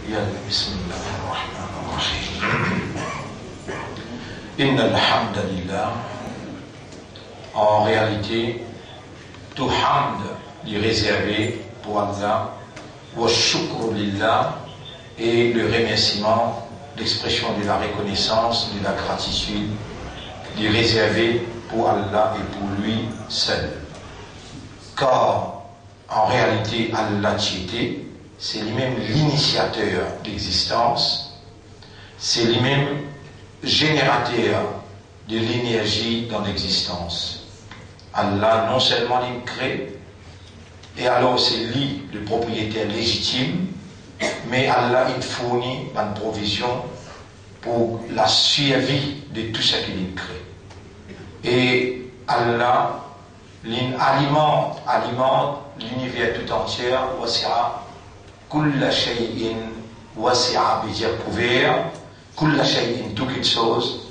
بسم الله الرحمن الرحيم إن الحمد لله. En réalité, tout hamd est réservé pour Allah, wa shukru lillah, et le remerciement, l'expression de la reconnaissance, de la gratitude, est réservé pour Allah et pour lui seul. Car en réalité, Allah Tchité, c'est lui-même l'initiateur d'existence, c'est lui-même générateur de l'énergie dans l'existence. Allah non seulement il crée, et alors c'est lui le propriétaire légitime, mais Allah il fournit une provision pour la survie de tout ce qu'il crée. Et Allah alimente l'univers tout entier, wasi'a kulla shay'in, wasi'a veut dire couvert, kulla shay'in toute chose,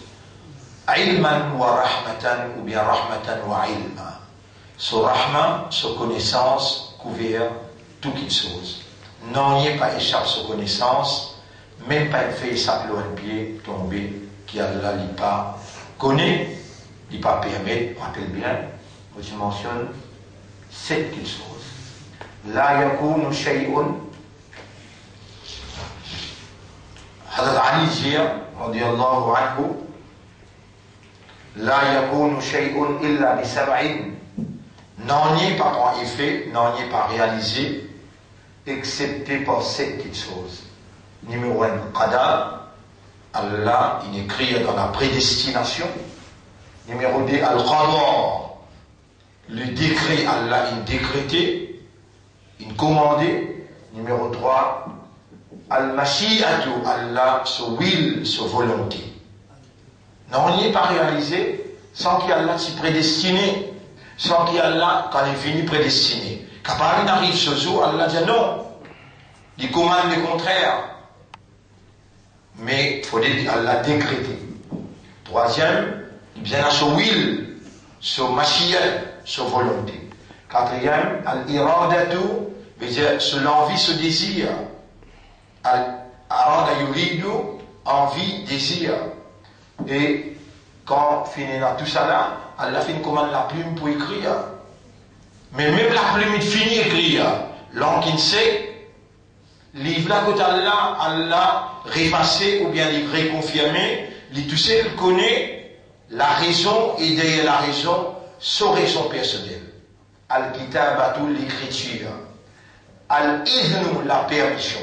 ilman wa rahmatan ou bien rahmatan wa ilma. So rahma, so connaissance, couvert toute chose. Non, il n'y a pas échappe sa connaissance, même pas une feuille sape loin de pied tombé, qui Allah n'est pas connaît, n'est pas permet, rappelle bien, je mentionne 7 choses. La yakunu shay'un. Hazrat Ali dit, radiyallahu anhu, la yakunu shay'un illa bi sab'in. N'en est pas en effet, n'en est pas réalisé, excepté par 7 choses. Numéro 1, qadar. Allah, il écrit dans la prédestination. Numéro 2, al-qadar. Le décret, Allah, il décrété, il commandé. Numéro 3, al-mashi'atu, Allah, son will, son volonté. Non, il n'est pas réalisé sans qu'il y ait Allah s'y prédestiné, sans qu'il y ait Allah quand il est fini prédestiné. Quand il arrive ce jour, Allah dit non, il commande le contraire. Mais il faut dire Allah décrété. Troisième, il vient à son will, son mashi'a, sa volonté. Quatrième, al-iradatu, veut dire sur l'envie, ce désir. Al-arada yuridu, envie, désir. Et quand finit dans tout ça là, Allah finit commande la plume pour écrire. Mais même la plume il finit écrire. L'on qui ne sait, livre là côté Allah, Allah réfacé ou bien il réconfirmé, il tout seul connaît la raison et derrière la raison, sa raison personnelle. Al-kitabatu, l'écriture. Al-idhnu, la permission.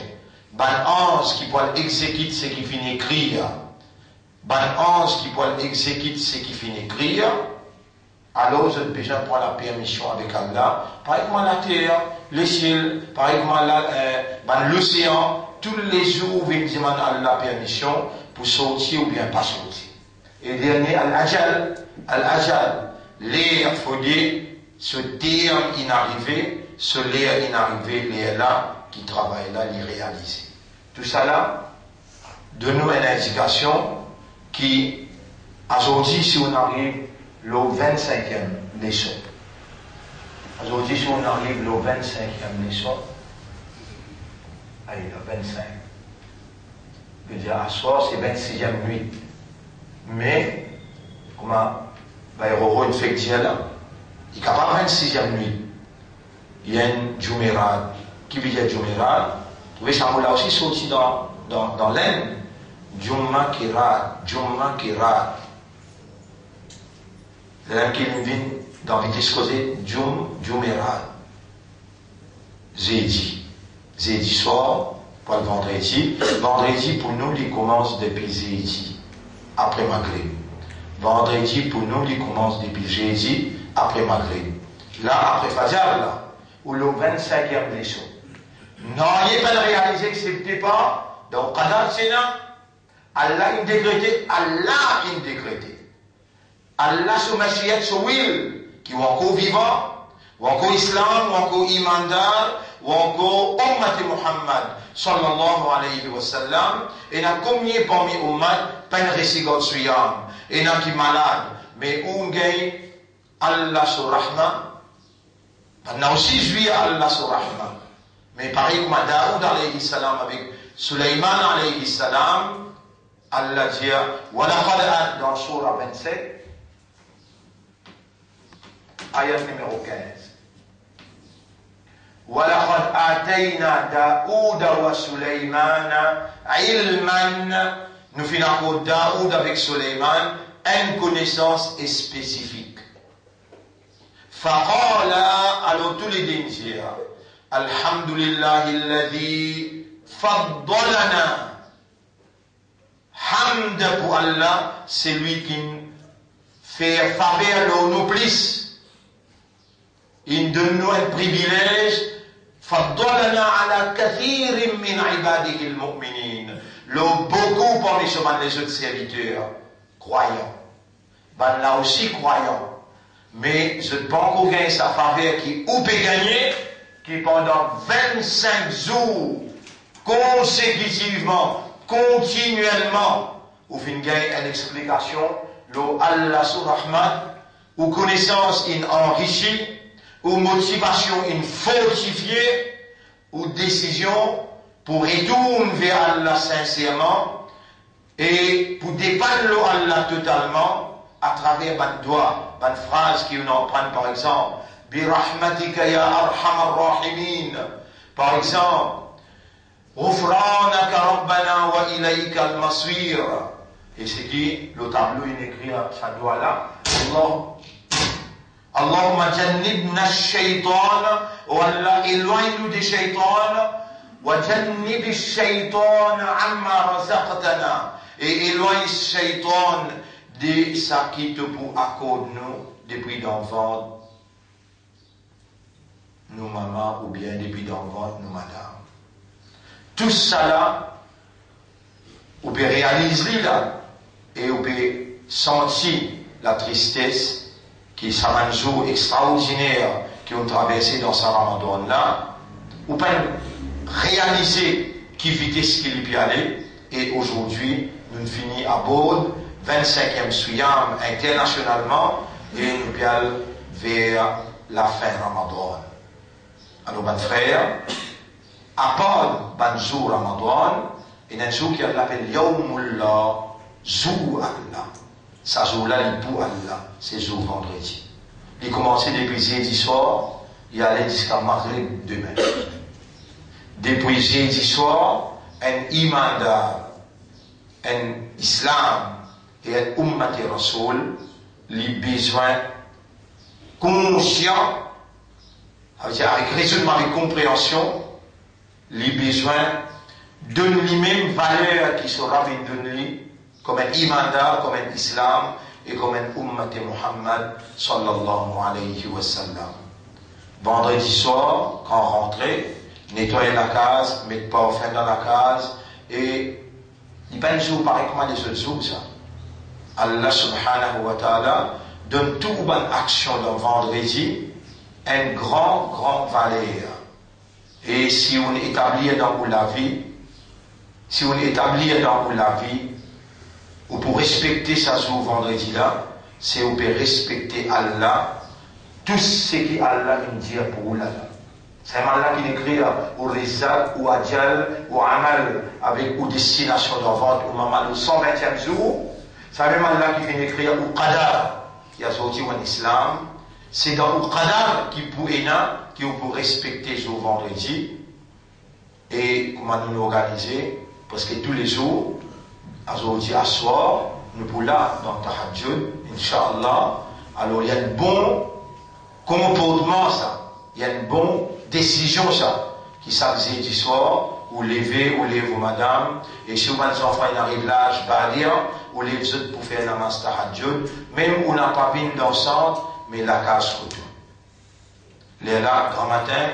Ban ange qui peut exécuter ce qui finit écrire. Ban ange qui peut exécuter ce qui finit écrire. Alors, je besoin prendre la permission avec Allah. Par exemple, la terre, le ciel, par exemple, l'océan, tous les jours, vous demandez Allah permission pour sortir ou bien pas sortir. Et dernier, al-ajal. Al-ajal, l'air, faut dire, ce terme inarrivé, ce l'air inarrivé, l'air là, qui travaille là, l'y réaliser. Tout ça là, donne-nous une indication qui, aujourd'hui, si on arrive le 25e leçon, aujourd'hui, si on arrive le 25e leçon, allez, le 25, je veux dire, à soir, c'est 26e nuit. Mais, comment, il y aura une fête là, il n'y a pas 26e nuit. Il y a une Jumeirah, qui veut dire Jumeirah, vous voyez, ça m'a aussi sorti dans l'Inde. Jumma Kirat. L'un qui vient dans le discours, Jumeirah. Zédi soir, pour le vendredi. Vendredi, pour nous, il commence depuis Zédi, après Maghrib. Vendredi, pour nous, il commence depuis jeudi, après Maghrib. Là, après Fajr, là, ou le 25e leçon. Non, il n'est pas réalisé, excepté pas, donc, Qadar Sénat, Allah il décrété, Allah il décrété. Allah sous Mashiach, sous will, qui est encore vivant, ou encore Islam, ou encore Imandar, ou encore Ummat Muhammad, sallallahu alayhi wa sallam, et n'a combien parmi Ummat, pas une récigote suyam, et n'a qui malade, mais où gagne Allah sur Rahman, n'a aussi joué Allah sur Rahman. Mais pareil comme Daoud alayhi salam avec Sulaiman alayhi salam, Allah dit, dans Surah 27, ayat numéro 15. وَلَقَدْ آتَيْنَا دَاوُدَ وَسُلَيْمَانَ عِلْمًا. Nous finissons Daoud avec Sulaiman, une connaissance spécifique. فَقَالَ, alors tous les deux dire, Alhamdulillah alladhi faddalana. Hamd pour Allah, c'est lui qui fait faveur nous plus. Il donne nous un privilège. Faddalana ala kathirin min ibadihi al-mu'minin. Beaucoup parmi les autres serviteurs croyants. Ben là aussi croyants. Mais je pense qu'on gagne sa faveur qui ou peut gagner, qui pendant 25 jours, consécutivement, continuellement, ou fin gagne une explication, l'eau Allah sur Rahman, ou connaissance in enrichie, ou motivation in fortifiée, ou décision pour retourner vers Allah sincèrement, et pour dépendre l'eau Allah totalement, à travers une doigt, une phrase qui nous en prend par exemple, Birahmatika ya arhamar rahimin, par exemple, Ghufranaka rabbana wa ilayka al-masir. Et c'est qui, le tableau, il écrit ça doit là, Allahumma jannibna ash-shaytan, wa Allah éloigne-nous des shaitans, wa jannib ash-shaytan amma razaqtana, et éloigne shaitan de ça qui te pour accorder nous depuis d'enfant, nous maman, ou bien depuis d'enfant, nous madame. Tout ça là, on peut réaliser là, et on peut sentir la tristesse qui est un jour extraordinaire qui ont traversé dans ce Ramadan là, on peut réaliser qui vitesse qu'il y aller, et aujourd'hui, nous finissons à bord 25e Suyam internationalement, et nous allons vers la fin Ramadan. Alors, mes frères, à part le jour Ramadan, il y a un jour qui l'appelle Yawmullah, jour Allah. Ça jour-là, il est pour Allah, c'est jour vendredi. Il commençait depuis jeudi soir, il allait jusqu'à Maghrib demain. Depuis jeudi soir, un iman un islam et un ummati rasoul, les besoins conscients, avec raisonnement, avec compréhension, les besoins de lui-même valeur qui sera de lui comme un imandar, comme un islam et comme un ummati Muhammad sallallahu alayhi wa sallam. Vendredi soir, quand rentrer, nettoyer la case, mettre parfum dans la case, et il n'y a pas un jour pareil comme les autres jours, ça. Allah subhanahu wa ta'ala donne toute bonne action dans vendredi une grande valeur. Et si on établit dans la vie, ou pour respecter ça jour vendredi là, c'est on peut respecter Allah, tout ce qui Allah nous dit pour Allah. C'est Allah qui écrit au Rizal, ou Adjal, ou Amal, avec ou destination d'envente, ou Mamal, au 120e jour. C'est même Allah qui vient écrire au Qadar, qui a sorti en islam. C'est dans le Qadar qui peut respecter ce vendredi. Et comment nous organiser, parce que tous les jours, aujourd'hui à soir, nous pouvons là, dans Tahajjud, Inch'Allah. Alors il y a un bon comportement, ça. Il y a une bonne décision, ça. Qui s'appelle du soir, ou lever, madame. Et si vous avez des enfants, ils arrivent là, je vais dire, ou les autres pour faire la namaz Tahajjud. Même on n'a pas vu d'enceinte, mais la case retourne. Les là, grand matin,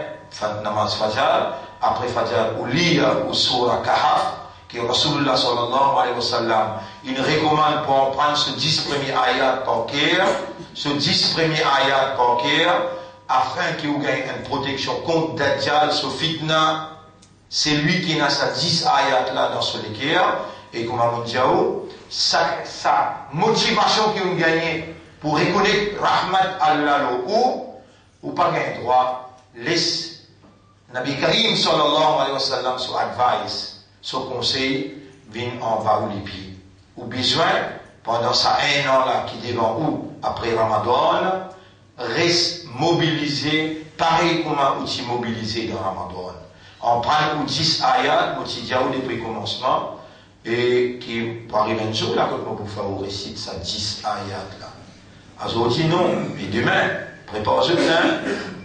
namaz Fajr. Après Fajr, ou lire, ou Surah Kahf, que Rasulullah sallallahu alayhi wa sallam, il recommande pour prendre ce 10 premiers ayats par cœur, afin qu'il gagne une protection contre Dajjal, ce fitna, c'est lui qui a sa 10 ayats là dans ce cœur, et comme on dit, sa motivation qu'il a gagné pour reconnaître Rahmat Allah ou pas gagner droit, laisse Nabi Karim sallallahu alayhi wa sallam, son advice, son conseil, vient en bas ou les pieds. Ou besoin, pendant ça 1 an là, qui devant ou, après Ramadan, reste mobilisé, pareil comme un outil mobilisé dans Ramadan. On prend 10 ayats, outil diaou depuis le commencement, et qui, pour arriver un jour, là, quand on peut faire au récit, ça 10 ayats là. Aujourd'hui, non, et demain, préparez-vous bien,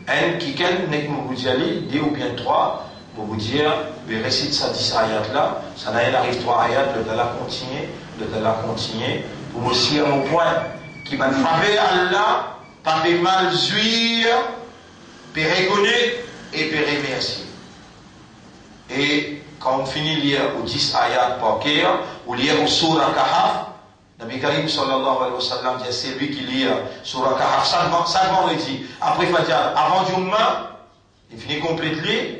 un qui n'est que vous dire, 2 ou bien 3, pour vous dire, mais récite ça 10 ayats là, ça n'a rien arrive 3 ayats, le talak continuer, pour me aussi à mon point, qui m'a frappé Allah, pas de mal jouir, peut reconnaître et peut remercier. Et quand on finit de lire aux 10 ayats par cœur, ou lire au Surah Kahf, Nabi Karim sallallahu alayhi wa sallam dit, c'est lui qui lit Surah Kahf chaque vendredi, après Fatiha, avant Jumma, il finit complètement,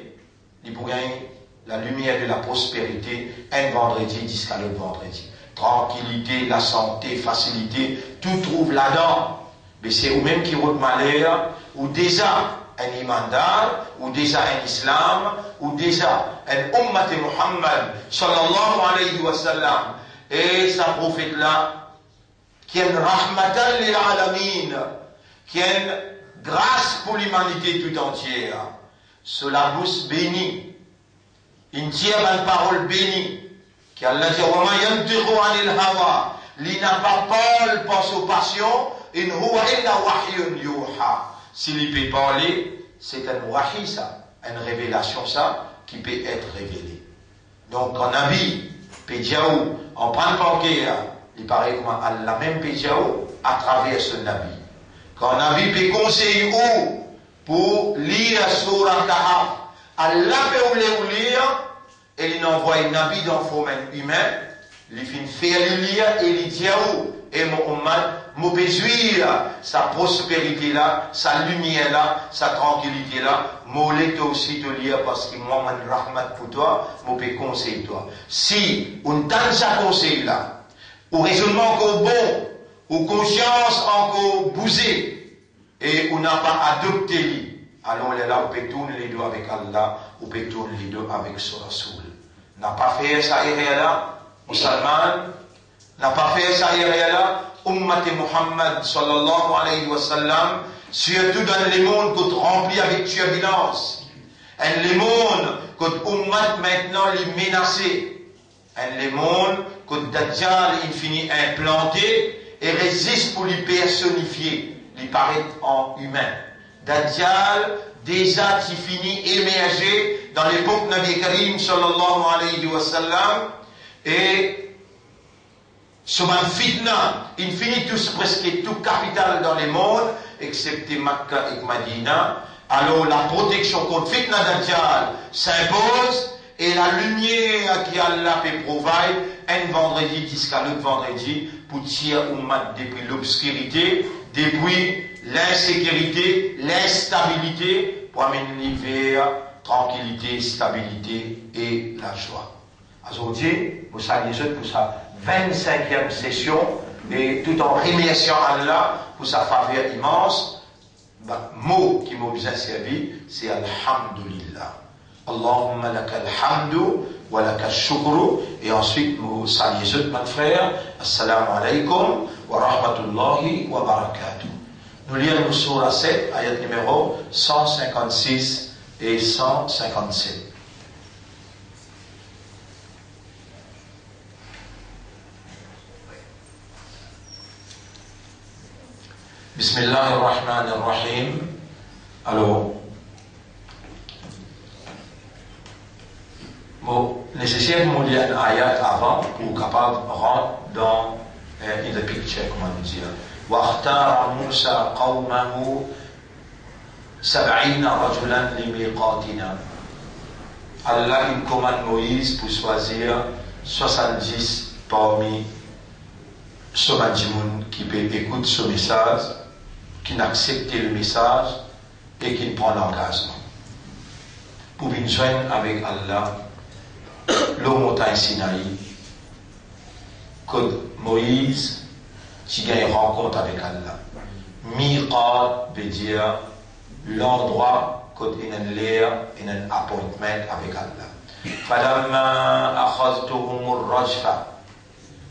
il pour gagner la lumière de la prospérité, un vendredi jusqu'à l'autre vendredi. Tranquillité, la santé, facilité, tout trouve là-dedans. Mais c'est vous-même qui route malheur, ou déjà un imandar, ou déjà un islam, ou déjà un ummat Muhammad sallallahu alayhi wa sallam, et sa prophète là, qui est une rahmatan lil alamin, qui est une grâce pour l'humanité tout entière. Cela bouche bénie, une tire une parole bénie, qui Allah dit, wa ma yantiqu anil hawa, li n'a pas parole par sa passion, in huwa illa wahyun yuha. S'il peut parler, c'est un wahi ça, une révélation ça, qui peut être révélée. Donc, quand Nabi, Pédiaou, en prend pas il paraît comme Allah même Pédiaou, à travers ce Nabi. Quand Nabi peut conseiller où, pour lire Surah Kahf, Allah peut lire, et il envoie un Nabi dans la forme humaine, il fait faire lire, et il dit et mon bézuir, sa prospérité là, sa lumière là, sa tranquillité là, moi aussi de lire parce que moi, mon rahmat pour toi, moi peux conseiller toi. Si on donne sa conseil là, au raisonnement encore bon, aux conscience encore bousée, et on n'a pas adopté lui, alors on est là, on peut tourner les deux avec Allah, on peut tourner les deux avec son Rasoul. N'a pas fait ça hier là, musulman, n'a pas fait ça hier là, Ummat Muhammad sallallahu alayhi wa sallam, surtout dans les mondes qui sont remplis avec turbulence. Et les mondes que Ummat maintenant les menacés. Et les mondes que Dajjal il finit implanté et résiste pour les personnifier, les paraître en humain. Dajjal déjà qui finit émerger dans l'époque Nabi Karim sallallahu alayhi wa sallam et sur un fitna, il finit tous presque tout capital dans le monde, excepté Makkah et Madina. Alors la protection contre fitna Dajjal s'impose et la lumière qui Allah peut provide un vendredi jusqu'à l'autre vendredi pour tirer Ummat depuis l'obscurité, depuis l'insécurité, l'instabilité, pour amener vers tranquillité, stabilité et la joie. Aujourd'hui, vous saluez pour sa 25e session et tout en remerciant Allah pour sa faveur immense, le mot qui m'a bien servi, c'est Alhamdulillah. Allahumma laka alhamdu wa laka shukru. Et ensuite, vous saluez mon frère. Assalamu alaikum wa rahmatullahi wa barakatuh. Nous lisons Surah 7, ayat numéro 156 et 157. Bismillahirrahmanirrahim. Alors, bon, nécessaire de lire un ayat avant pour capable de rentrer dans in the picture, comment dire. واختار موسى قومه 70 رجلا لميقاتنا. Allah il commande Moïse pour choisir 70 parmi ce monde qui peut écouter ce message, qui n'accepte le message et qui prend l'engagement. Pour venir joindre avec Allah, le montagne Sinaï, que Moïse qui a une rencontre avec Allah. Miqat veut dire l'endroit quand il y a un appointment avec Allah. Falamma akhadtuhum ar-rajfa,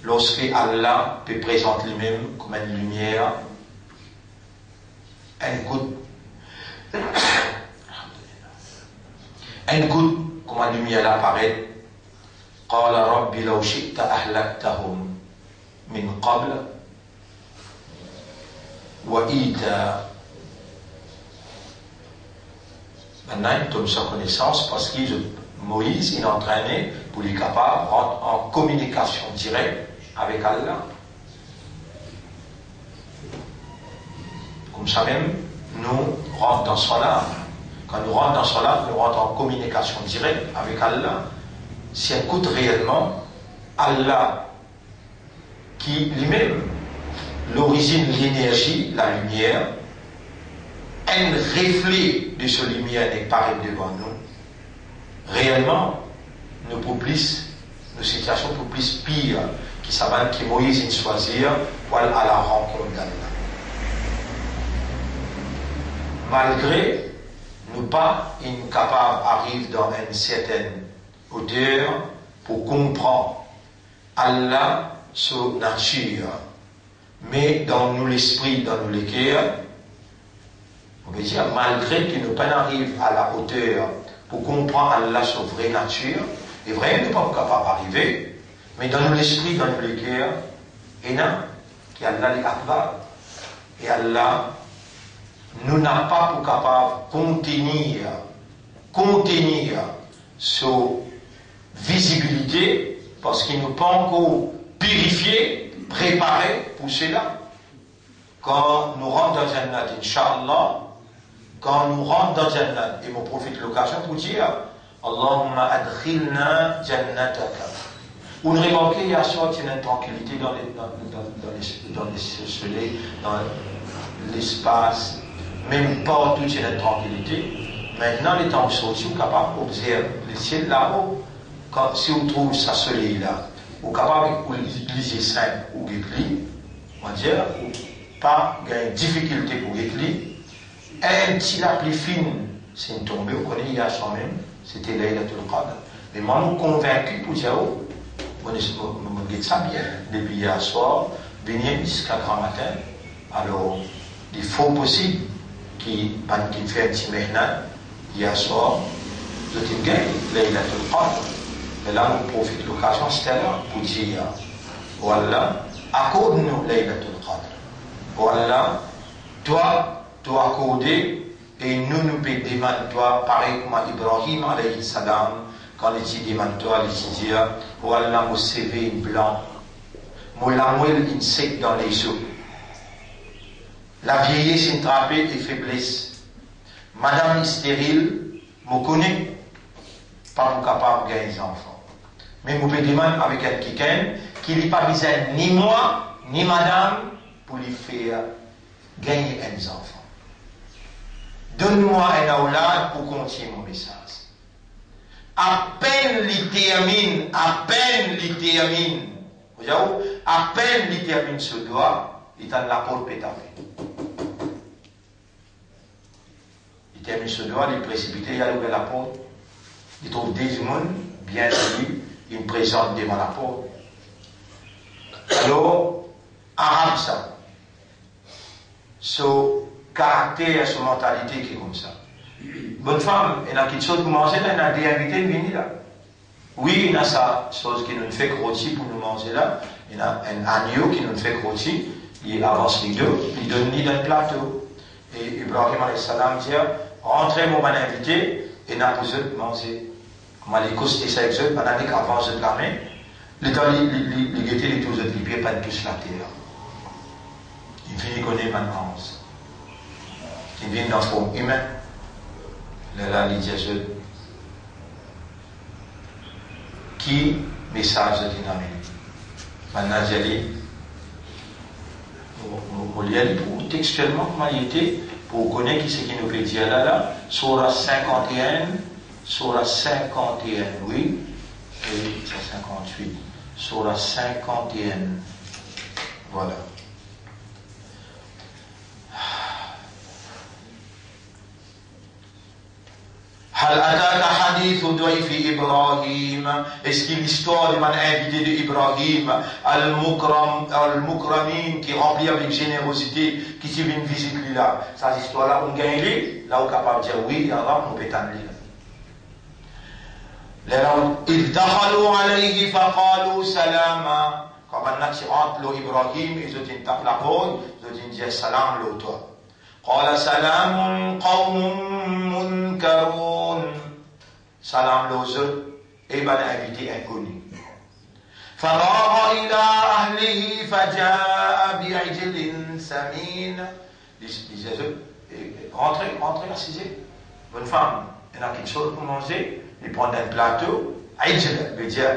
lorsque Allah peut présenter lui-même comme une lumière, une goutte comme une lumière apparaît. Qala rabbi law shi'ta ahlaktahum min qabl wa ita. Maintenant, il tombe sa connaissance parce que Moïse, il est entraîné pour lui capable de rentrer en communication directe avec Allah. Comme ça même, nous rentrons dans son âme. Quand nous rentrons dans son âme, nous rentrons en communication directe avec Allah. Si on écoute réellement Allah, qui lui-même, l'origine de l'énergie, la lumière, un reflet de ce lumière n'est pas devant nous. Réellement, nos situations pour plus pire, qui savent que Moïse choisir pour aller à la rencontre d'Allah. Malgré nous pas incapables d'arriver dans une certaine hauteur pour comprendre Allah, sa nature, mais dans nous l'esprit, dans nous les cœurs, on veut dire, malgré que nous pas arrivons à la hauteur pour comprendre Allah, sa vraie nature, et vrai, nous ne sommes pas capables d'arriver, mais dans nous l'esprit, dans nous les cœurs, et non, qu'Allah est akbar, et Allah, nous n'a pas pour capable de contenir sa visibilité, parce qu'il nous pas encore purifié, préparé pour cela. Quand nous rentrons dans Jannat, Inch'Allah, quand nous rentrons dans Jannat, et mon profite l'occasion pour dire Allahumma adkhilna jannataka. Vous remarquez, il y a sorti une tranquillité dans les soleils, dans l'espace, même partout il y a une tranquillité. Maintenant, les temps sont aussi capables d'observer le ciel là-haut. Si vous trouvez ce soleil-là, vous êtes capable de lire simple ou écrit, on va dire, pas une difficulté pour écrire. Un petit la plus fine, c'est une tombée, vous connaissez, il y a ça même, c'était Laylatul Qadr. Mais moi, je suis convaincu pour dire, je me dis ça bien, depuis hier soir, venir jusqu'à grand matin. Alors, il faut possible qu'il fait un petit maintenant, hier soir, je te gagne Laylatul Qadr. Mais là, on profite de l'occasion, c'était là, pour dire, voilà, accorde-nous Laylatul Qadr. Voilà, toi accorder, et nous pouvons demander, toi, pareil comme Ibrahim, alayhi salam, quand il dit, demande-toi, il dit, voilà, mon CV blanc, mon lamouille insecte dans les eaux. La vieillesse intrapée et faiblesse. Madame est stérile, je connais, pas capable de gagner des enfants. Mais je peux demander avec quelqu'un qui n'a pas besoin ni moi, ni madame, pour lui faire gagner des enfants. Donne-moi un aulad pour continuer mon message. À peine il termine, à peine il termine ce doigt, il est dans la porte pétavée. Il termine ce doigt, il est précipité, il a ouvert la porte, il trouve des humains, bien lui, il me présente devant la porte. Alors, arabe ça. Ce caractère, cette mentalité qui est comme ça. Bonne femme, il y a quelque chose pour manger là, il y a des invités qui viennent là. Oui, il y a ça, chose qui nous fait grossir pour nous manger là. Il y a un agneau qui nous fait grossir, il avance les deux, il donne ni d'un plateau. Et Ibrahim alayhi salam dit, rentrez mon bon invité, et n'a pas besoin de manger. Comment les costés ça avec eux, pendant qu'avant de la main, les temps, les guettés, les tous autres, les pieds, pas tous la terre. Il finit connaître maintenant. Il vient dans forme humaine. Là, il dit qui message de dynamique. Maintenant, j'ai dit, on lit pour textuellement comment il était, pour connaître qui c'est qui nous peut dire là, Surah 51, Surah 51, oui, et c'est 58, Surah 51, voilà. هل أتاك حديث ضيف إبراهيم est-ce que l'histoire de mon invité d'Ibrahim al-Mukramin qui est rempli avec générosité qui s'est venu visiter là cette histoire là on gagne là on est capable de dire oui Allah on peut t'amener إذ دخلوا عليه فقالوا سلاما quand maintenant tu rentres l'Ibrahim ils ont dit tape la porte ils ont dit salam l'autre قال سلام قوم منكرون salam l'autre et ben invité inconnu فراغ إلى أهله فجاء بعجل سمين disait rentrez assisez bonne femme il y a quelque chose pour manger il prend un plateau ajl veut dire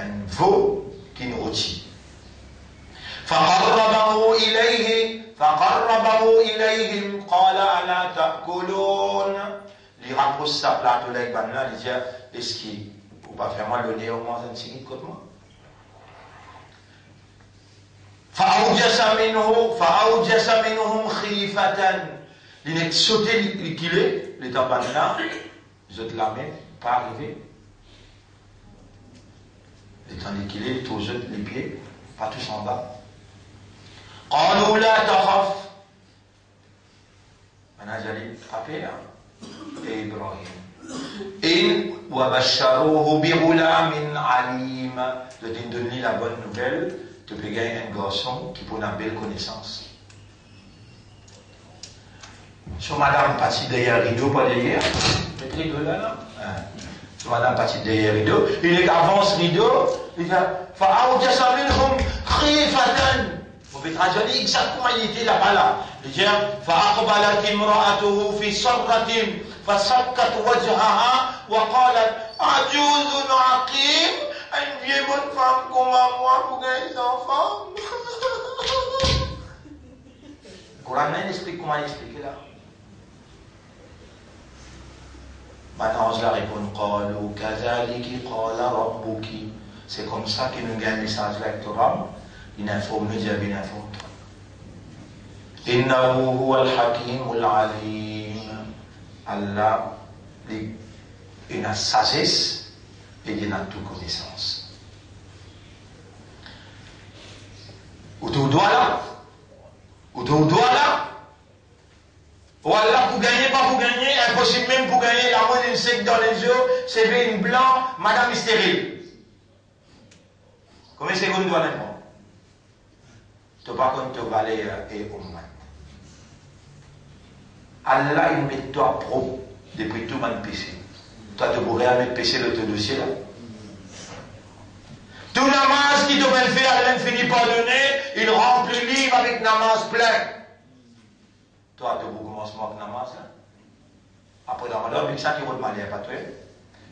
un veau qui nous rôtit فقربه إليهم قال ألا تأكلون il rapproche sa plateau là il dit est-ce qu'il ne faut pas faire moi le nez au moins un petit côté moi فأوجس منهم خيفة il est sauté qu'il est les tampons là les autres la main pas arrivé étant qu'il est tous les pieds pas tous en bas قالوا لا تخف أنا جالي frapper إبراهيم إن وبشروه بغلام عليم de donner la bonne nouvelle tu peux gagner un garçon qui peut une belle connaissance sur madame partie derrière rideau pas derrière le rideau là sur madame partie derrière rideau il est avance rideau il fait فأوجس منهم خيفة on peut traduire exactement il était là-bas là il dit فأقبلت امرأته في صرة فسكت وجهها وقالت عجوز عقيم une vieille bonne femme comme moi pour gagner des enfants le Coran explique comment il explique là maintenant je la réponds قالوا كذلك قال ربك c'est comme ça qu'il nous gagne le message là avec Torah il informe nous dire bien informe إنه هو الحكيم العليم Allah il a sagesse et il a toute connaissance autour de là ou Allah pour gagner pas pour gagner impossible même pour gagner la moindre insecte dans les yeux c'est une blanc madame stérile combien de secondes doit l'être tu pas contre te valer et au moins Allah il met toi propre depuis tout mon péché toi tu pourrais mettre péché dans ton dossier là tout namaz qui te va faire Allah finit par donner il remplit le livre avec namaz plein toi tu commencement avec namaz là après dans Ramadan il ça qui roule malheur pas toi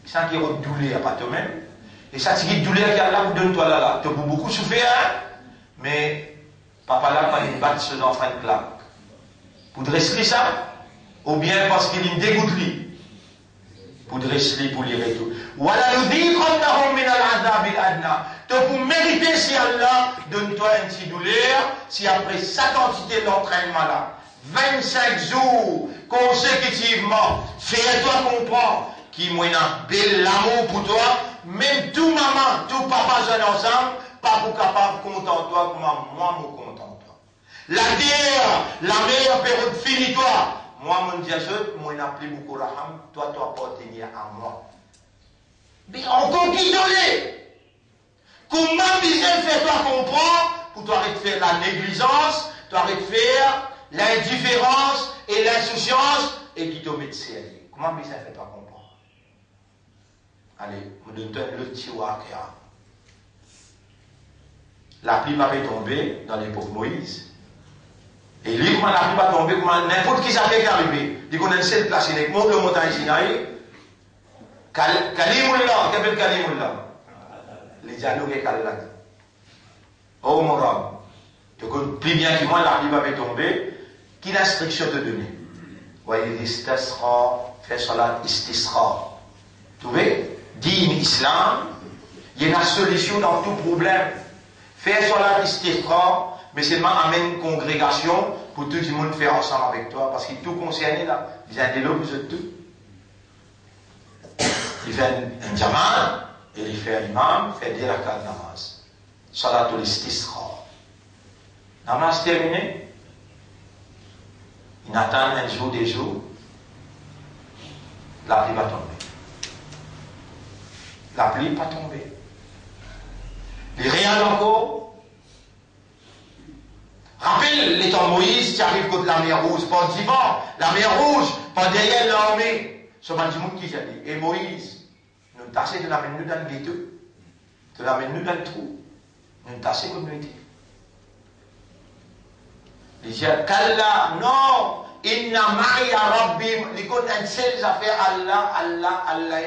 ça qui roule douleur pas toi-même et ça qui douleur qui Allah vous donne toi là tu peux beaucoup souffrir mais papa là quand il bat ses enfants de claque pour dresser ça ou bien parce qu'il est dégoûté pour dresser pour lire et tout voilà nous dit qu'on min al-adab al-adna tu pour mériter si Allah donne-toi un petit douleur si après sa quantité d'entraînement là 25 jours consécutivement fais-toi comprendre qu'il y a un bel amour pour toi même tout maman tout papa jeune ensemble pas pour capable content toi comme moi me content toi la terre la meilleure période finie toi moi mon diagète moi n'a plus beaucoup raham toi appartenir à moi mais encore qui donne comment bien faire-toi comprendre pour toi arrêter de faire la négligence toi arrêter de faire l'indifférence et l'insouciance et qui te met sérieux comment bien faire-toi comprendre allez me donne le petit wakia la pluie va tomber dans l'époque Moïse. Et lui, comment la pluie va tomber, comment n'importe qui s'est arrivé. Il dit qu'on a une seule place, il monte le montagne Sinaï. Kalimullah, qu'est-ce que Kalimullah? Les dialogues et Kalimullah. Oh mon homme, tu connais plus bien que moi, la pluie va tomber. Quelle instruction te donner? Voyez, istisra, fais salat istisra. Tu vois, dit l'islam, il y a une solution dans tout problème. Faire salat istisra, mais seulement amène une congrégation pour tout le monde faire ensemble avec toi, parce que tout concerné là, vous êtes de l'eau, vous êtes tout. il fait un diamant, et il fait l'imam, fait des rakats de namaz. Salatul istisqa. Namaz terminé. Il attend un jour, des jours. La pluie va tomber. La pluie va tomber. Il regarde encore. Rappelle les temps Moïse qui arrive contre la mer Rouge, pas devant, la mer Rouge, pas derrière l'armée. Ce matin, qui j'ai dit. Et Moïse, nous tassons de la nous dans le ghetto, de la nous dans le trou. Nous tassons comme nous étions. Il dit, Kalla, non, inna ma'i rabbi, il connaît un seul affaire, Allah.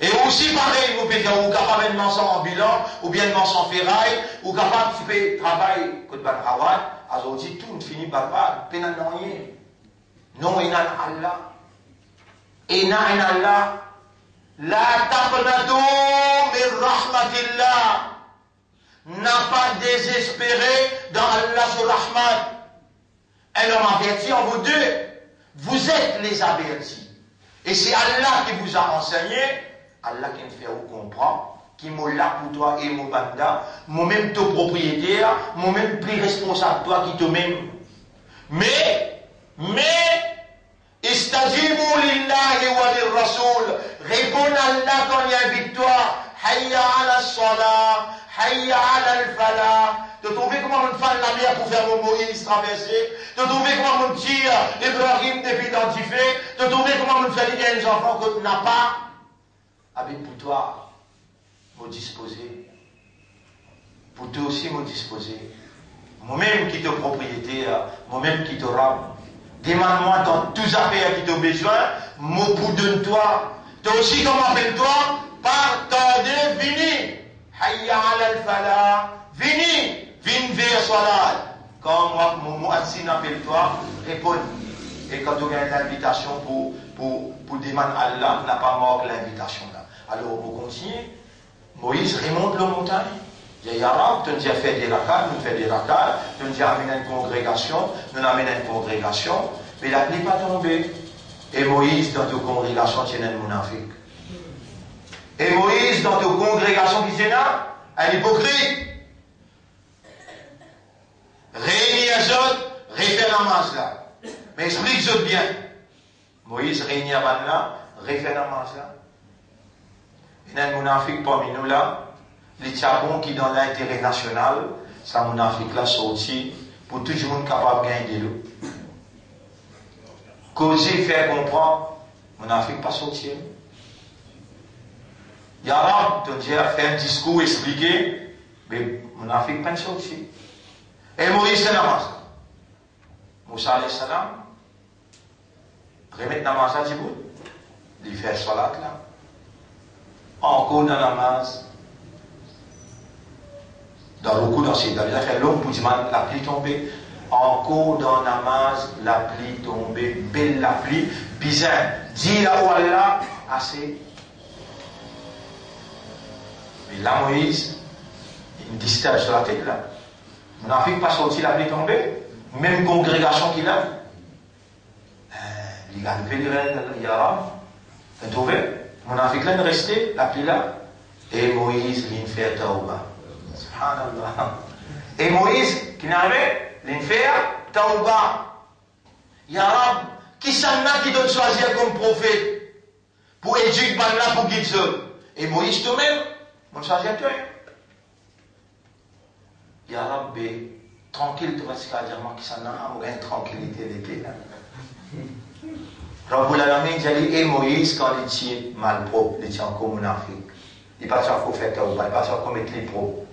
Et aussi, pareil, vous pouvez dire, ou capable de manger en bilan, ou bien de manger en ferraille, ou capable de faire travail, comme le Rawad, aujourd'hui, tout finit par pas, peine à rien. Non, il y a Allah. Il y a Allah. La taqnatu min rahmatillah. N'a pas désespéré dans Allah sur Rahman. Elle m'a averti en vous deux. Vous êtes les avertis. Et c'est Allah qui vous a enseigné. Allah qui me fait vous comprendre. Qui m'a là pour toi et mon banda. Moi-même ton propriétaire. Moi-même plus responsable toi qui toi-même. Mais, istajibu lillahi wa lirrasoul. Réponds à Allah quand il y a une victoire. Hayya ala salah. Hayya ala al-falah. De trouver comment on fait la mer pour faire mon Moïse traverser. De trouver comment on tire Ibrahim depuis identifié. De trouver comment on fait les enfants que tu n'as pas. Avec pour toi, me disposer. Pour toi aussi me disposer. Moi-même qui te propriétaire, moi-même qui te rame. Demande-moi dans tous affaires qui t'ont besoin, moi pour donne-toi. Toi aussi, comment appelle-toi? Partendez, vini. Hayya ala al-falah. Vini. Vini vers salat. Quand moi, mon Atsine appelle-toi, réponds. Et quand tu as l'invitation pour demander à Allah, n'a pas mort l'invitation là. Alors, on continue. Moïse remonte la montagne. Il y a Yarab, tu nous as fait des rakats, nous fait des rakats, tu nous as amené une congrégation, nous amène une congrégation, mais la pluie n'est pas tombée. Et Moïse, dans ta congrégation, tu es un monafique. Et Moïse, dans ta congrégation, qui est là, un hypocrite. Réunis à autres, refait la masse là. Mais explique ça bien. Moïse réunit à là, refait la masse là. Il y a un monafique parmi nous là. Les tchabons qui dans l'intérêt national, ça mon Afrique là sorti pour tout le monde capable de gagner de l'eau. Causer, faire comprendre, mon Afrique pas sorti. Yarab, tu dis à faire un discours, expliquer, mais mon Afrique pas sorti. Et Moïse c'est namaz. Moussa alayhi salam, remettre namaz à Djibout, il fait salat là. Encore dans namaz. Dans beaucoup dans ces il a fait l'homme pour dire la pluie tombée. Encore dans namaz, la pluie tombée, belle la pluie, bizarre. Dis là où Allah, assez. Mais là, Moïse, il me distingue sur la tête là. Mon Afrique pas sorti la pluie tombée. Même congrégation qu'il a. Il a levé les rênes, il y a un trouvé. Mon Afrique là, il est resté, la pluie là. Et Moïse, il fait tauba. Subhanallah. Et Moïse, qui n'avait l'infer, Tauba. Ya Rab, qui s'en a qui doit choisir comme prophète pour éduquer là pour guider ça. Et Moïse toi-même, mon choisir toi. Ya Rab, tranquille, tu vas se faire dire, qui s'en a, ou une tranquillité d'été là. Rabbul Alamin dit, et Moïse, quand il tient mal propre, il tient encore mon Afrique. Il passe encore faire Tauba, il passe encore mettre les propres.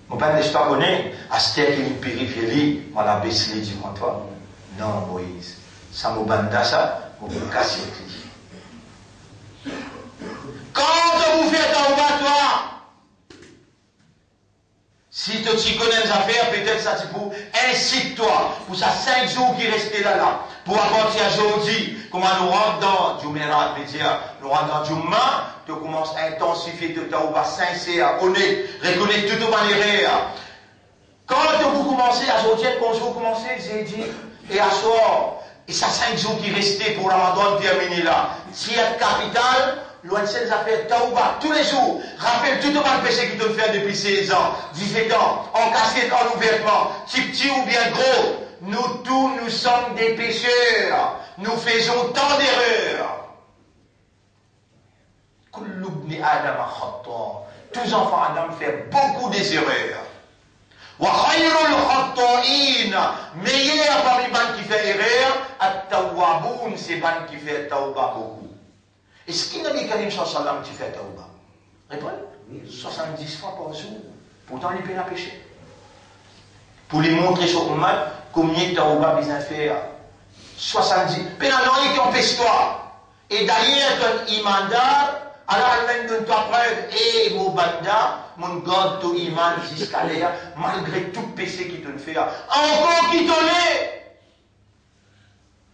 Mon père n'est pas connu, à ce terre qui me périphérie, on l'a baissé du comptoir. Non, Moïse. Ça m'a banda ça, on vous casse le clé. Quand vous faites un toi, si tu connais les affaires, peut-être ça tu pour incite-toi, pour ça 5 jours qui restent là, pour à partir d'aujourd'hui, comment nous rentrons dans Jumeirah, nous rentrons dans Jumma, tu commences à intensifier tout ta ouba sincère, honnête, reconnaître toute manière. Quand vous commencez à sortir, quand vous commencez, j'ai dit, et à soir, Et ça 5 jours qui restaient pour Ramadan terminé là. Si la capitale, l'ONCL a fait Taouba tous les jours. Rappelle tout le péché qu'ils te fait depuis 16 ans, 17 ans, en casquette, en ouvertement, petit ou bien gros. Nous tous, nous sommes des pécheurs. Nous faisons tant d'erreurs. Tous les enfants Adam font beaucoup des erreurs. Meilleur parmi les gens qui font erreur, at-tawwaboun, c'est les gens qui font tawba beaucoup. Est-ce qu'il Nabi Karim sallallahu alayhi wa sallam qui fait tawba? Répondez. 70 fois par jour. Pourtant, il peut la pécher. Pour lui montrer sur Ummat combien de tawba besoin de faire. 70. Mais non, il empêche-toi. Et d'ailleurs, quand imandar, alors elle donne toi preuve, et mon banda, mon God, ton iman jusqu'à l'air, malgré tout péché qui te fait, encore qui te l'est.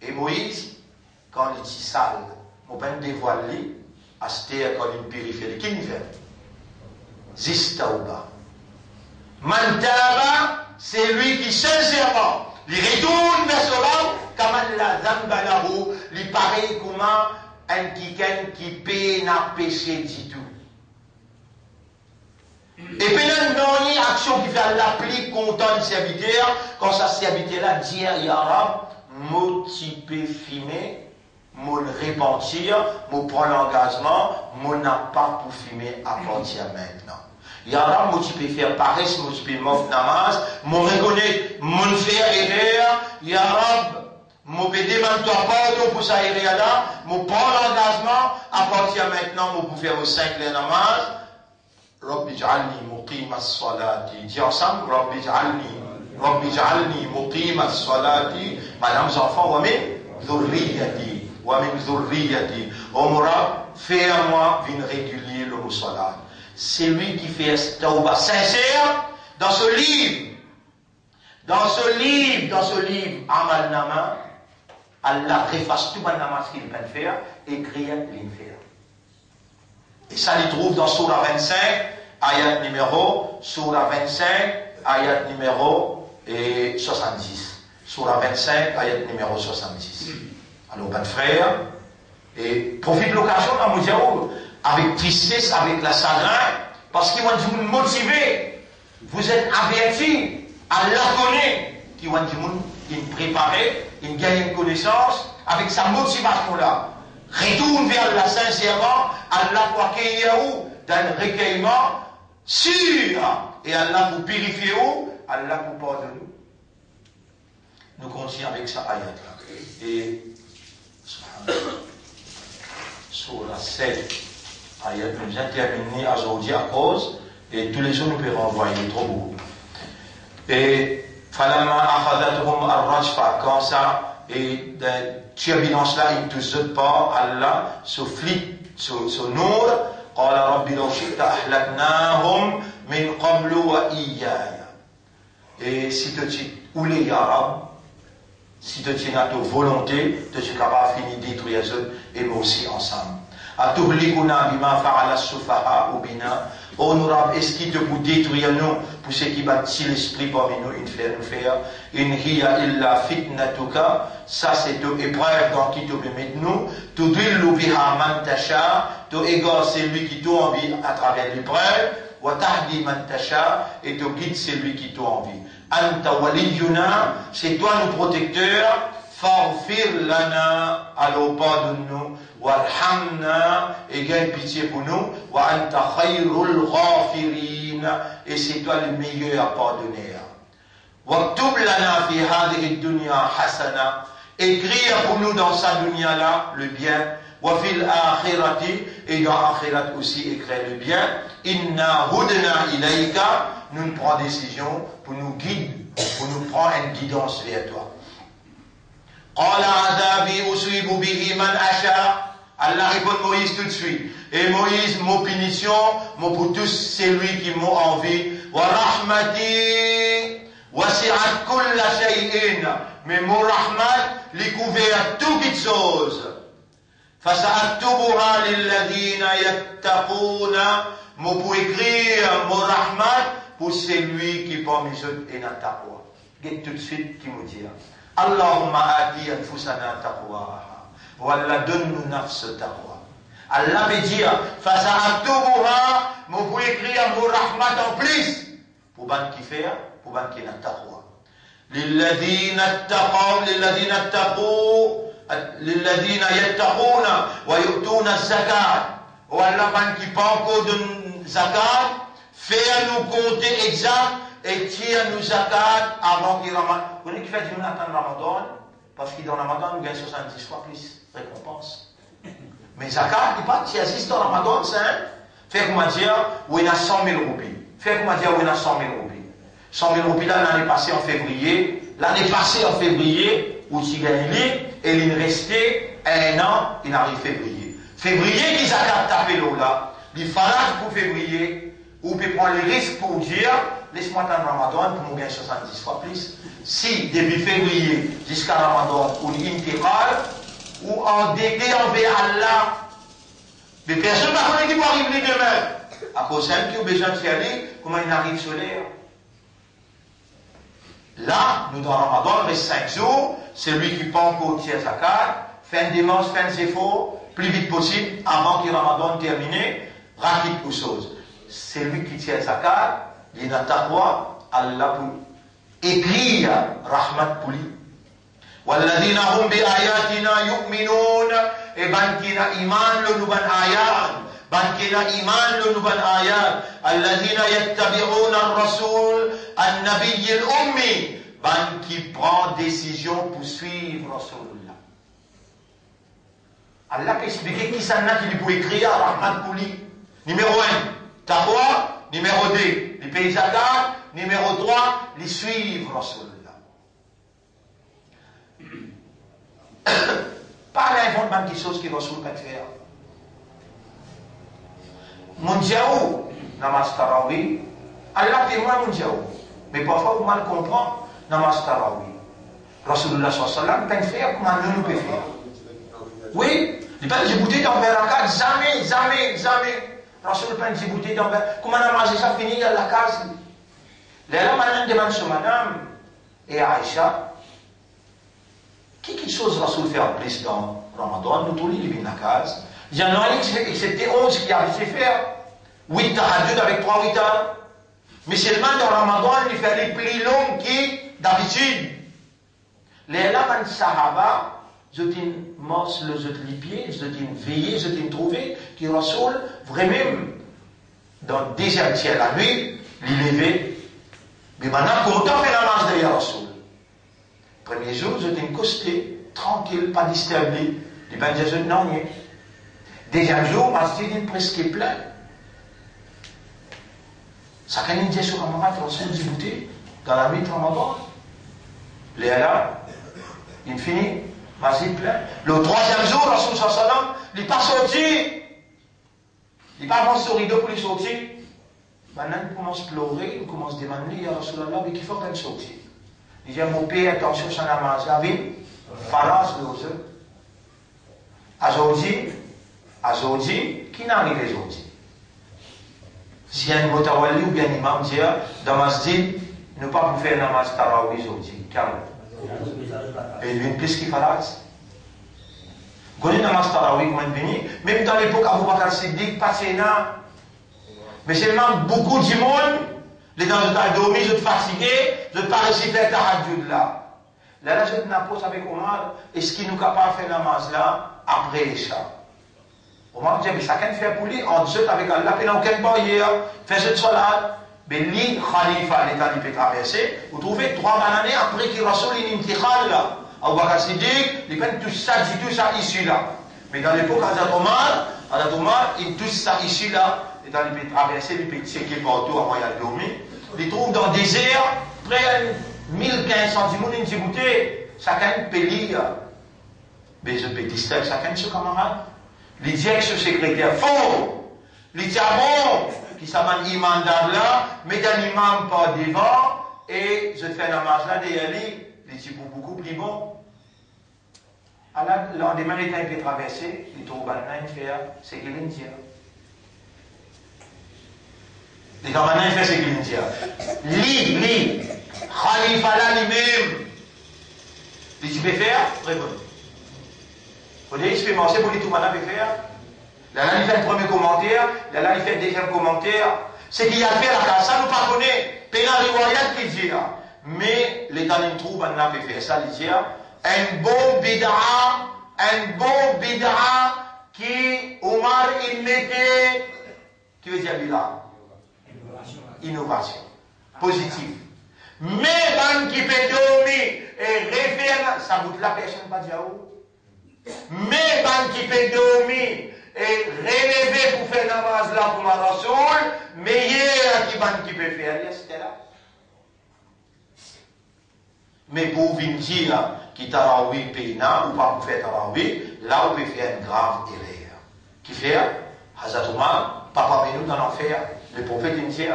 Et Moïse, quand il dit sale, mon ben dévoilé, à ce terre, quand il périphérie, qui fait? Zistaouba. Mantaba, c'est lui qui sincèrement, il retourne vers ce homme, comme la zambalahu, il paraît comment un quelqu'un qui paie n'a péché du tout. Et puis, la dernière action qui fait l'applique content de serviteur, quand ça serviteur là dit, ya Rab, moi qui peux fumer, moi le repentir, moi prendre l'engagement, moi n'a pas pour fumer à partir maintenant. Ya Rab, moi qui peux faire paresse, moi qui peux m'offrir namaz, moi reconnaître, moi faire erreur, ya Rab, moi peux demander pardon pour ça erreur là, moi prendre l'engagement, à partir maintenant, moi pour faire aux 5 les namaz. Rabbi ij'alni muqima as-salati. Dis ensemble, Rabbi ij'alni muqima as-salati. Madame enfants, wa min dhurriyyati, wa min dhurriyyati. Omra, fais-moi vin régulier le salat. C'est lui qui fait tawba sincère dans ce livre. Dans ce livre, Amal Nama, Allah préface tout le namaz qu'il peut faire et crée l'inférieur. Et ça, il trouve dans Surah 25, ayat numéro, Surah 25, ayat numéro 70. Surah 25, ayat numéro 70. Alors, ben frère, et profite de l'occasion, à vous dire, avec tristesse, avec la chagrin, parce qu'ils vont vous motiver. Vous êtes avertis, Allah connaît, qui vont vous préparer, ils gagnent une connaissance, avec sa motivation-là. Retourne vers Allah sincèrement, Allah pour accueillir d'un recueillement sûr, et Allah pour purifier, Allah pour pardonner. Nous continuons avec ça ayat là. Et sur la 7 ayat, nous intervenons aujourd'hui à cause, et tous les jours nous pouvons renvoyer trop beaucoup. Et Falama akhadathum ar-rajfa, quand ça, et turbulence là, il ne te pas, Allah se flit, se nourrit. قال رب لو شئت أهلكناهم من قبل وإياي. Et si tu dis, où les Yarab, si tu tiens à ta volonté, tu es capable de finir détruire les autres et nous aussi ensemble. Atuhlikuna bima fa'ala as-sufaha bina. Oh nous Rab, est-ce qu'il te peut détruire nous pour ce qui bâtit l'esprit parmi nous, une faire. In hiya illa fitnatuka. Ça c'est une épreuve dans qui tu peux mettre nous. Tudillu biha man tasha. Tu égares celui qui t'a envie à travers l'épreuve. Wa tahdi man tasha. Et tu guides celui qui t'a envie. Anta waliyuna. C'est toi notre protecteur. Faghfir lana. Alors pardonne-nous. Warhamna, et gagne pitié pour nous, wa anta khayrul ghafirin, et c'est toi le meilleur pardonneur. Waktub lana fi hadhihi dunya hasana, écris pour nous dans sa dunya là le bien, wa fil akhirati, et dans akhirat aussi écris le bien. Inna hudna ilayka, nous prenons décision pour nous guider, pour nous prendre une guidance vers toi. Qala adabi usibu bihi man asha. Allah répond Moïse tout de suite. Et Moïse, mon punition, mon pour tous, c'est lui qui m'a envie. Wa rahmati wasi'at kulla shay'in. Mais mon rahmat, il couvert toutes les choses. Fasa'aktubuha lilladhina yattaquna. Mon pour écrire mon rahmat pour celui qui parmi eux est dans taqwa. Get tout de suite qui me dit. Allahumma ati anfusana taqwaha. Wallah, donne-nous nafs taqwa. Allah veut dire, fasa'aktubuha, vous pouvez écrire un mot rahmat en plus. Pour ban qui fait, pour ban qui n'a taqwa. للذين اتقوا للذين يتقون ويؤتون الزكاة. Wallah, ban qui pas encore de zakat, fais-nous compter exact et tire-nous zakat avant qu'il Ramadan. Vous voyez qui fait du attendre Ramadan? Parce que dans Ramadan, nous gagnons 70 fois plus récompense. Mais zakat, il pas, si assiste dans Ramadan, c'est fait comment dire, où il y a 100 000 roupies. Fait comment dire, où il y a 100 000 roupies. 100 000 roupies là, l'année passée en février. L'année passée en février, où tu gagnes, et il restait un an, il arrive février. Février, qui zakat tapé l'eau là. Il fallait pour février, ou peut prendre les risques pour dire, laisse-moi attendre Ramadan pour me gagner 70 fois plus. Si, depuis février jusqu'à Ramadan, ou l'intégrale, ou en dégué envers Allah, mais personne n'a connu qui va arriver demain. À cause d'un qui a besoin de faire comment il arrive sur l'air. Là, nous dans Ramadan, il reste 5 jours, c'est lui qui prend encore tiers zakat, fait un dimanche, fait un efforts, plus vite possible, avant que Ramadan terminé, rapide ou chose. C'est lui qui tient zakat, il a taqwa, Allah pour écrire rahmat pour lui. والذين هم بآياتنا يؤمنون بانكنا إيمان لنبان آيات بانكنا إيمان لنبان آيات الذين يتبعون الرسول النبي الأمي بان qui prend décision pour suivre Rasulullah. Allah peut expliquer qui ça n'a qui peut écrire rahmat pour lui. Numéro 1, taqwa. Numéro 2, les pays zakat. Numéro 3, les suivre Rasulullah. Pas l'inventement des choses qui Rasul peut faire. Mondiaou, namaz tarawih, Allah témoin mondiaou. Mais parfois, vous mal comprendre, namaz tarawih. Rasulullah sallallahu alayhi wa sallam peut faire comme nous peut faire. Oui, il peut djibouter dans la case, jamais. Rasul peut djibouter dans la case. Comment namaz ça finit à la case? Là, maintenant, demande sur madame et Aïcha. Quelque chose Rasoul fait en plus dans Ramadan, nous tous les livres la case. Il y en a excepté 11 qui arrivent à faire 8 tahajjud avec 3 witars. Mais seulement dans Ramadan, il fait les plus longs qui d'habitude. Les laman sahaba, je t'ai mos le je t'ai pied, je t'ai veillé, je t'ai trouvé, qui Rasoul vraiment dans le deuxième tiers la nuit, il levé. Mais maintenant, content fait la marche derrière Rasoul. Premier jour, je t'ai costé, tranquille, pas disturbé. Les ben Jésus non n'y est. Deuxième jour, masjid est presque plein. Ça quand il dit sur Ramadan, Rasoul dit bouté dans la nuit de Ramadan. Les là, il finit, masjid plein. Le troisième jour, Rasoul sallam, il n'est pas sorti. Il n'est pas avancé au rideau pour les sortir. Maintenant, il commence à pleurer, il commence à demander, il y a Rasulallah, mais qu'il faut qu'elle sorte. Il dit, mon père, attention, ça n'a pas marché. Faras, l'autre. Aujourd'hui, qui n'arrive aujourd'hui? Si un motawali ou bien imam dit, dans masjid, il ne pas faire namaz tarawih aujourd'hui. Car, et lui, plus qu'il faras. Vous connaissez namaz tarawih, comment il vient? Même dans l'époque, Abu Bakr Siddiq, passé là. Mais seulement beaucoup du monde, les gens sont dormis, ils sont fatigués, ils ne pas réussi à faire tahajjud là. Là, je te pose avec Omar, est-ce qu'il nous est capable de faire namaz là après l'Isha? Omar dit, mais chacun fait pour lui, en dessous avec Allah, il n'a aucune barrière, fait cette salade. Mais lui, Khalifa, l'État, il peut traverser, vous trouvez 3 années après qu'il Rasoul il intikhal là. Abu Bakr Siddiq, il prend tout ça ici là. Mais dans l'époque, Hazrat Omar, il tout ça ici là. Et dans les pays traversés, les pays checker partout avant de dormir. Ils trouvent dans le désert, près de 1500 du monde, ils disent, écoutez, chacun peut lire. Mais je peux distinguer chacun de ses camarades. Les directs secrétaires faux. Les diamants qui s'appellent imam d'Allah, mais d'un imam par devant, et je fais la marche là derrière lui, les disent beaucoup plus bon. Alors, l'endemain, les temps peut traverser, ils trouvent un faire, c'est qu'il dit. Les camarades font ce qu'ils disent. Li, Khalifa là lui-même, Si tu peux faire, réponds. Vous voyez, il se fait manger pour les tout maintenant peut faire. Là, il fait le premier commentaire, là, il fait le deuxième commentaire. C'est qu'il y a fait la casa, ça nous pas connaît. Pénal riwayat qui dit. Mais l'État nous trouve maintenant peut faire ça, il dit. Un bon bid'a qui, Omar, il mettait, qui veut dire bid'a? Innovation. Positive. Mais quand qui peut dormir et référer, ça bout la personne pas dire où. Mais quand qui peut dormir et relever pour faire namaz là pour ma rasoul, meilleur qui peut faire, c'était là. Mais pour venir dire qui tarawih payna ou pas pour faire tarawih, là on peut faire une grave erreur. Qui fait Hazrat Omar, papa Benou dans l'enfer, le prophète il dit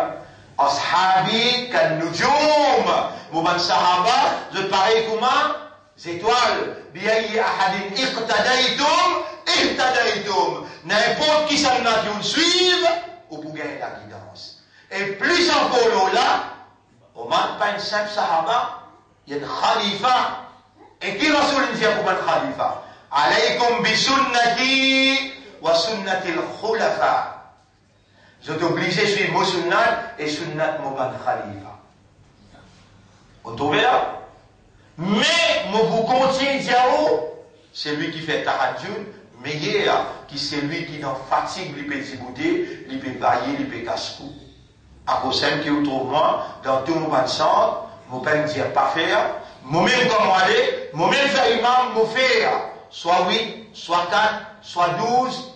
Ashabi kan nujum, Mouban Sahaba, je pareil comment étoiles, biayi ahadin iqtadaytum, n'importe qui s'en a qui suivre, ou pour gagner la guidance. Et plus encore là, Omar pas une simple Sahaba, il y a un khalifa. Et qui Rasoul dit pour un khalifa? Alaykum bi sunnati wa sunnati al-khulafa. Je suis obligé de suivre mon sunnat et sunnat mon khalifa. Vous trouvez là? Mais, vous continuez de dire, c'est lui qui fait tahajjud, mais qui c'est lui qui dans fatigue, il peut zibouder, il peut bailler, il peut casse-cou. À cause de qui vous trouve moi, dans tout mon bon sens, je ne peux pas dire pas faire, moi-même comme aller, moi-même faire imam, je faire, soit 8, soit 4, soit 12,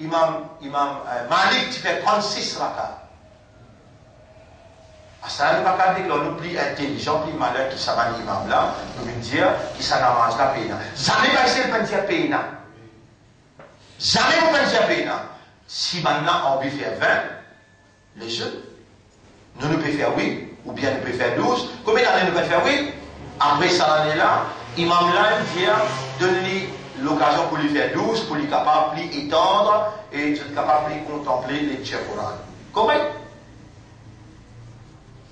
imam Malik, tu fais 36 rakats. Ça n'est pas qu'à dire que l'on plus intelligent, plus malin qui s'en va l'imam là, nous veut dire qu'il s'en avance la peine. Jamais pas essayer de dire peine. Jamais on peut dire peine. Si maintenant on peut faire 20, les jeux, nous pouvons faire 8, ou bien nous pouvons faire 12. Combien d'années nous pouvons faire 8? Après ça l'année là, imam là, il vient donner l'occasion pour lui faire 12, pour lui capable de étendre et être capable de contempler les lectures Coran. Correct?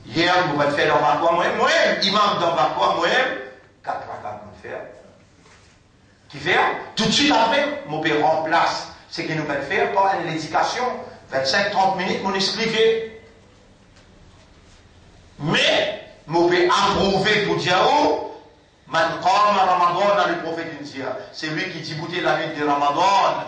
Hier, vous pouvez faire dans Bakwa, moi-même, imam dans Bakwa, moi-même, 4 rakats pour faire. Qui fait? Tout de suite après, mon père remplace ce qu'il nous peut faire par une éducation. 25-30 minutes, mon expliquer. Mais, mon père approuvé pour dire, man qama Ramadan, dans le prophète dit, c'est lui qui dit bouter la nuit de Ramadan.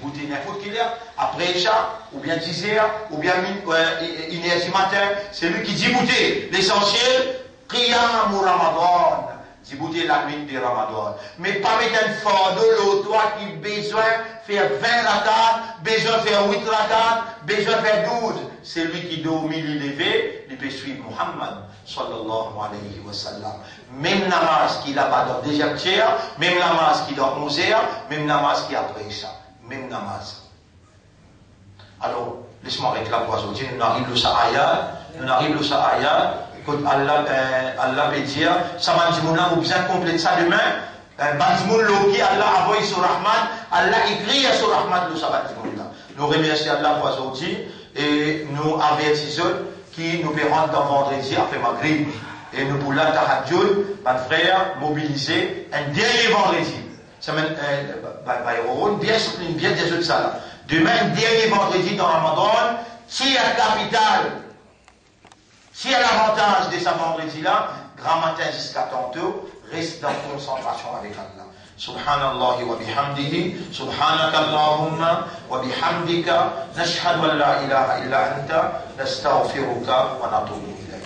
Bouter n'importe quelle heure, après Isha, ou bien 10 heures, ou bien 1h du matin, c'est lui qui dit bouter. L'essentiel, Qiyam ou Ramadan, dit bouter la nuit de Ramadan. Mais pas mettre un fardeau, toi qui besoin de faire 20 rakats, besoin de faire 8 rakats, besoin de faire 12. C'est lui qui dormit, il levé, il peut suivre Muhammad, sallallahu alayhi wa sallam. Même namaz qu'il n'a pas dans deuxième tiers, même namaz qui dans 11 heures, même namaz qui après Isha. Même namaz. Alors, laisse-moi arrêter là pour aujourd'hui. Nous arrivons à ayat. Quand Allah peut dire, ça m'a dit, nous avons besoin de compléter ça demain. Bantimoun Loki, Allah a envoyé sur Rahman, Allah écrit sur Rahman le sabbat. Nous remercions Allah pour aujourd'hui et nous avertissons qui nous verront dans vendredi après Maghrib. Et nous voulons tahajjud, mon frère, mobiliser un dernier vendredi. Bien des autres ça. Demain, dernier vendredi dans Ramadan, si il y a capital, si il y a l'avantage de ce vendredi-là, grand matin jusqu'à tantôt, reste dans concentration avec Allah. Subhanallah wa bihamdihi, subhanaka Allahumma wa bihamdika, nashhadu an la ilaha illa anta, nastaghfiruka wa natubu ilayk.